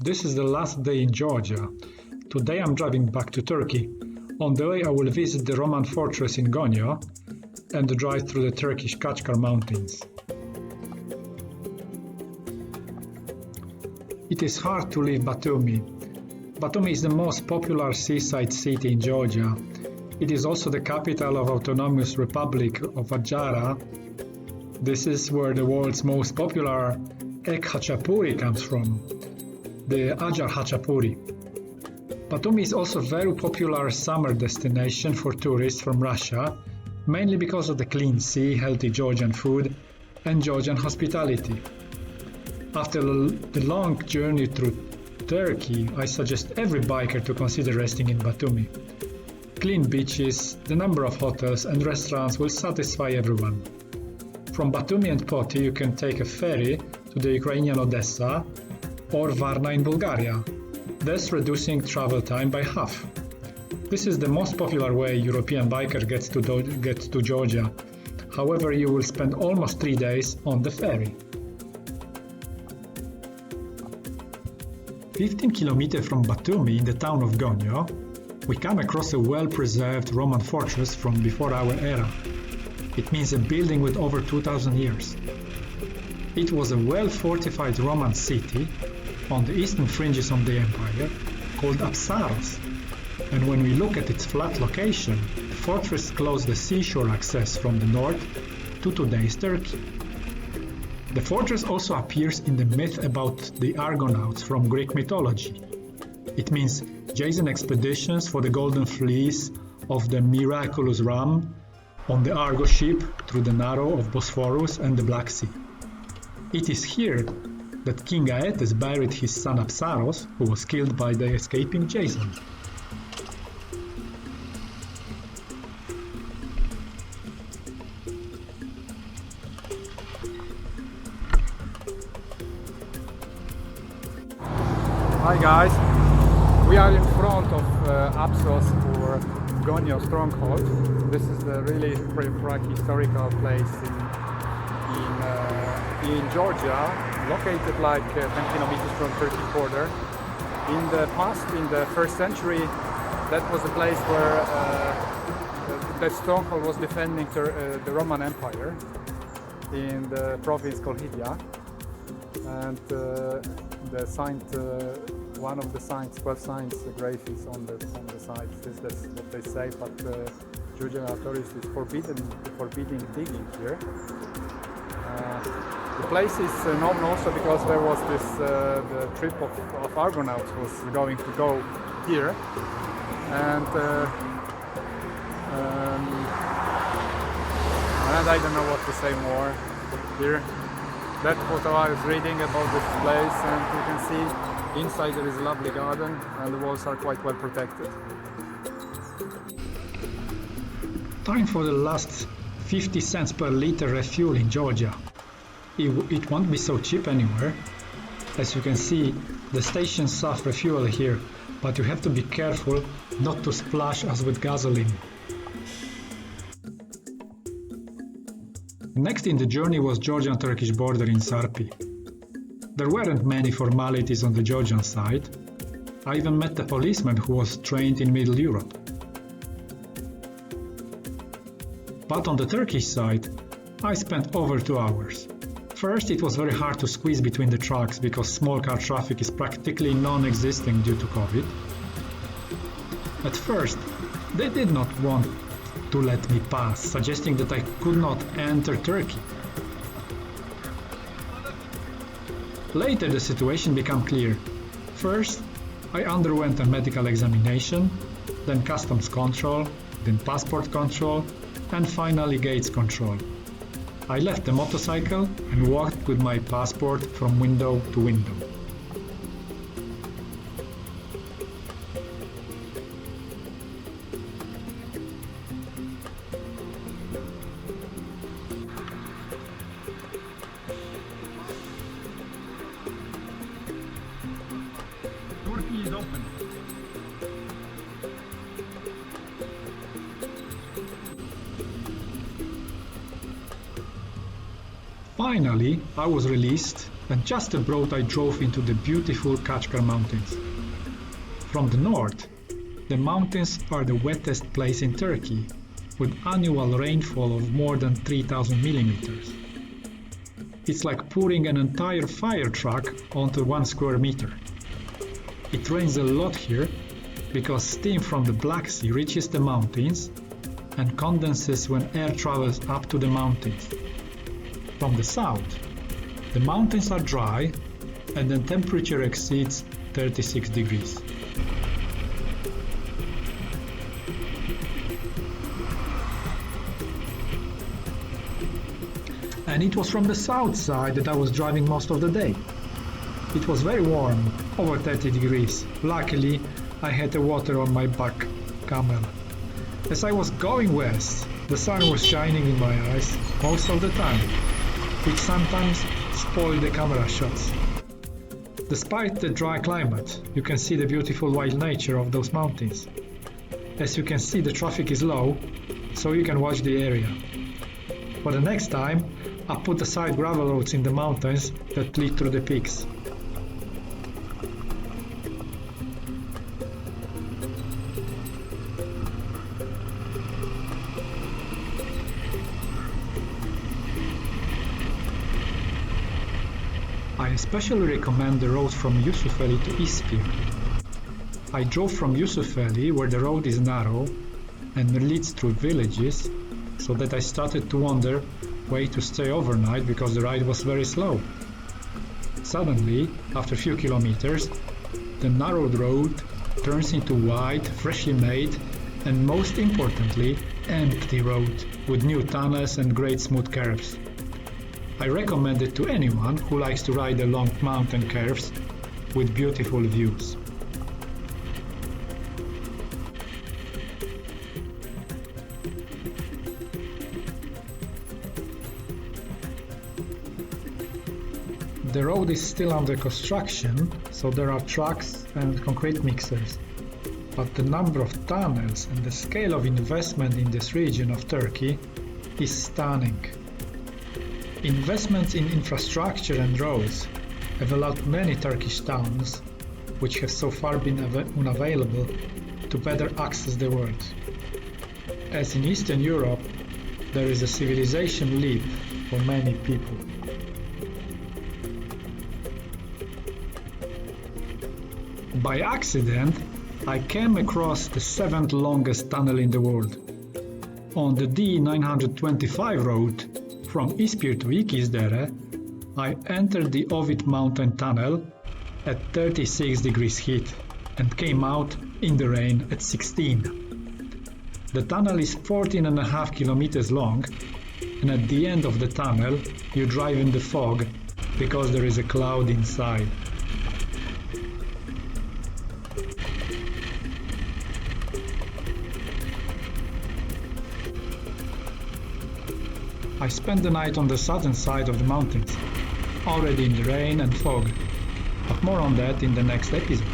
This is the last day in Georgia. Today I'm driving back to Turkey. On the way I will visit the Roman fortress in Gonio and drive through the Turkish Cackar mountains. It is hard to leave Batumi. Batumi is the most popular seaside city in Georgia. It is also the capital of Autonomous Republic of Adjara. This is where the world's most popular egg hachapuri comes from, the Ajar hachapuri. Batumi is also a very popular summer destination for tourists from Russia, mainly because of the clean sea, healthy Georgian food, and Georgian hospitality. After the long journey through Turkey, I suggest every biker to consider resting in Batumi. Clean beaches, the number of hotels and restaurants will satisfy everyone. From Batumi and Poti you can take a ferry to the Ukrainian Odessa or Varna in Bulgaria, thus reducing travel time by half. This is the most popular way European biker gets to Georgia. However, you will spend almost 3 days on the ferry. 15 kilometers from Batumi in the town of Gonio, we come across a well-preserved Roman fortress from before our era. It means a building with over 2000 years. It was a well-fortified Roman city on the eastern fringes of the empire called Apsaros, and when we look at its flat location, the fortress closed the seashore access from the north to today's Turkey. The fortress also appears in the myth about the Argonauts from Greek mythology. It means Jason expeditions for the golden fleece of the miraculous ram on the Argo ship through the narrow of Bosphorus and the Black Sea. It is here that King Aetes buried his son Apsaros, who was killed by the escaping Jason. Hi guys, we are in front of Apsos or Gonio stronghold. This is the really prehistorical place in Georgia, located like 10 kilometers from Turkish border. In the past, in the 1st century, that was the place where that stronghold was defending the Roman Empire in the province called Hydia. And the saint, one of the saints, 12 saints, the grave is on the side. That's what they say, but Georgian authorities is forbidding digging here. The place is known also because there was this the trip of Argonauts was going to go here, and I don't know what to say more here. That's what I was reading about this place, and you can see inside there is a lovely garden and the walls are quite well protected. Time for the last 50 cents per liter refuel in Georgia. It won't be so cheap anywhere. As you can see, the stations have refuel here, but you have to be careful not to splash us with gasoline. Next in the journey was Georgian-Turkish border in Sarpi. There weren't many formalities on the Georgian side. I even met a policeman who was trained in Middle Europe. But on the Turkish side, I spent over 2 hours. First, it was very hard to squeeze between the trucks because small car traffic is practically non-existent due to COVID. At first, they did not want to let me pass, suggesting that I could not enter Turkey. Later the situation became clear. First, I underwent a medical examination, then customs control, then passport control, and finally gates control. I left the motorcycle and walked with my passport from window to window. Turkey is open. Finally, I was released and just abroad I drove into the beautiful Cackar mountains. From the north, the mountains are the wettest place in Turkey, with annual rainfall of more than 3,000 millimeters. It's like pouring an entire fire truck onto 1 square meter. It rains a lot here because steam from the Black Sea reaches the mountains and condenses when air travels up to the mountains. From the south, the mountains are dry and the temperature exceeds 36 degrees. And it was from the south side that I was driving most of the day. It was very warm, over 30 degrees. Luckily, I had the water on my back camel. As I was going west, the sun was shining in my eyes most of the time, which sometimes spoiled the camera shots. Despite the dry climate, you can see the beautiful wild nature of those mountains. As you can see, the traffic is low, so you can watch the area. For the next time, I put aside gravel roads in the mountains that lead through the peaks. I especially recommend the road from Yusufeli to Izmir. I drove from Yusufeli, where the road is narrow and leads through villages, so that I started to wonder where to stay overnight because the ride was very slow. Suddenly, after a few kilometers, the narrowed road turns into wide, freshly made, and most importantly, empty road with new tunnels and great smooth curves. I recommend it to anyone who likes to ride along mountain curves with beautiful views. The road is still under construction, so there are trucks and concrete mixers. But the number of tunnels and the scale of investment in this region of Turkey is stunning. Investments in infrastructure and roads have allowed many Turkish towns, which have so far been unavailable, to better access the world. As in Eastern Europe, there is a civilization leap for many people. By accident, I came across the 7th longest tunnel in the world. On the D925 road from Izmir to Ikizder, I entered the Ovit mountain tunnel at 36 degrees heat and came out in the rain at 16. The tunnel is 14.5 kilometers long, and at the end of the tunnel you drive in the fog because there is a cloud inside. I spent the night on the southern side of the mountains, already in the rain and fog, but more on that in the next episode.